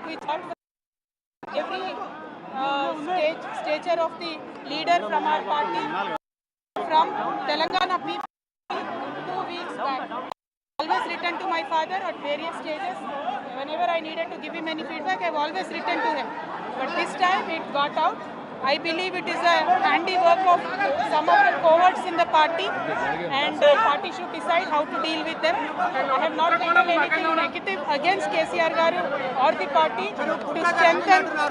feedback we got from every stature of the leader from our party, from Telangana people 2 weeks back. Always written to my father at various stages. Whenever I needed to give him any feedback, I've always written to him. But this time it got out. I believe it is a handiwork of some of the cowards in the party, and the party should decide how to deal with them. I have not written anything negative against KCR Garu or the party to strengthen the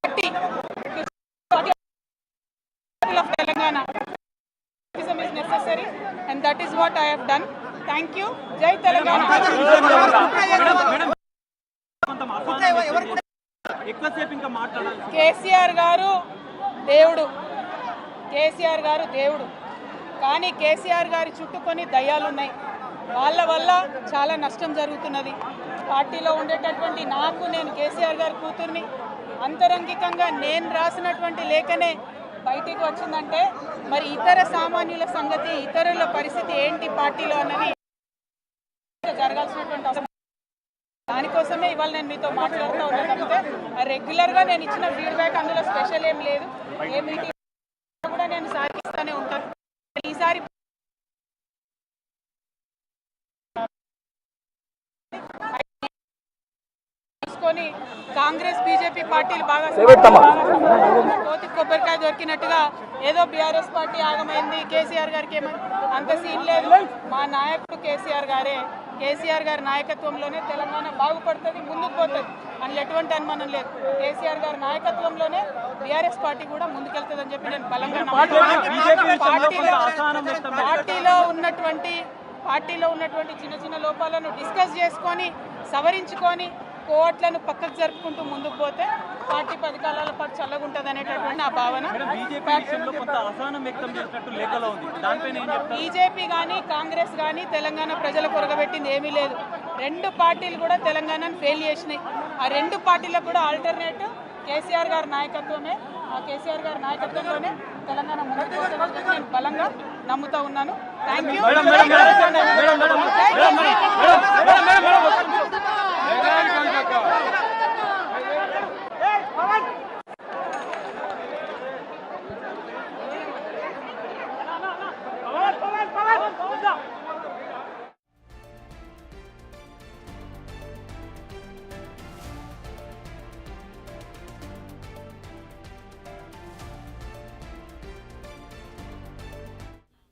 party of Telangana. Activism is necessary, and that is what I have done. Thank you. Jai Telangana. KCR గారు దేవుడు, కేసీఆర్ గారు దేవుడు. కానీ కేసీఆర్ గారి చుట్టూ కొన్ని దయ్యాలున్నాయి. వాళ్ళ వల్ల చాలా నష్టం జరుగుతున్నది. పార్టీలో ఉండేటటువంటి నేను కేసీఆర్ గారి కూతుర్ని, అంతరంగికంగా నేను రాసినటువంటి లేఖనే బయటికి వచ్చిందంటే మరి ఇతర సామాన్యుల సంగతి, ఇతరుల పరిస్థితి ఏంటి పార్టీలో అన్నది జరగాల్సినటువంటి అవసరం. దానికోసమే ఇవాళ నేను మీతో మాట్లాడుతూ ఉన్నాను తప్పితే రెగ్యులర్గా నేను ఇచ్చిన ఫీడ్బ్యాక్ అందులో స్పెషల్ ఏం లేదు. ఏ మీటింగ్ కూడా నేను సాగిస్తూనే ఉంటాను. ఈసారి తీసుకొని కాంగ్రెస్ బీజేపీ పార్టీలు బాగా కోతి కొబ్బరికాయ దొరికినట్టుగా ఏదో బీఆర్ఎస్ పార్టీ ఆగమైంది, కేసీఆర్ గారికి ఏమైంది, అంత సీన్ లేదు. మా నాయకుడు కేసీఆర్ గారే. కేసీఆర్ గారి నాయకత్వంలోనే తెలంగాణ బాగుపడుతుంది, ముందుకు పోతుంది, అందులో ఎటువంటి అనుమానం లేదు. కేసీఆర్ గారి నాయకత్వంలోనే బీఆర్ఎస్ పార్టీ కూడా ముందుకెళ్తుందని చెప్పి నేను బలంగా పార్టీలో ఉన్నటువంటి చిన్న చిన్న లోపాలను డిస్కస్ చేసుకొని సవరించుకొని కోట్లను పక్కకు జరుపుకుంటూ ముందుకు పోతే పార్టీ 10 కాలాల పాటు చల్లగుంటుంది అనేటటువంటి నా భావన. బీజేపీ కానీ కాంగ్రెస్ కానీ తెలంగాణ ప్రజలు కొరగబెట్టింది ఏమీ లేదు. 2 పార్టీలు కూడా తెలంగాణను ఫెయిల్ చేసినాయి. ఆ 2 పార్టీలకు కూడా ఆల్టర్నేటివ్ కేసీఆర్ గారి నాయకత్వమే. ఆ కేసీఆర్ గారి నాయకత్వంలోనే తెలంగాణ ముందుకు పోతుందని నేను బలంగా నమ్ముతా ఉన్నాను. Thank you.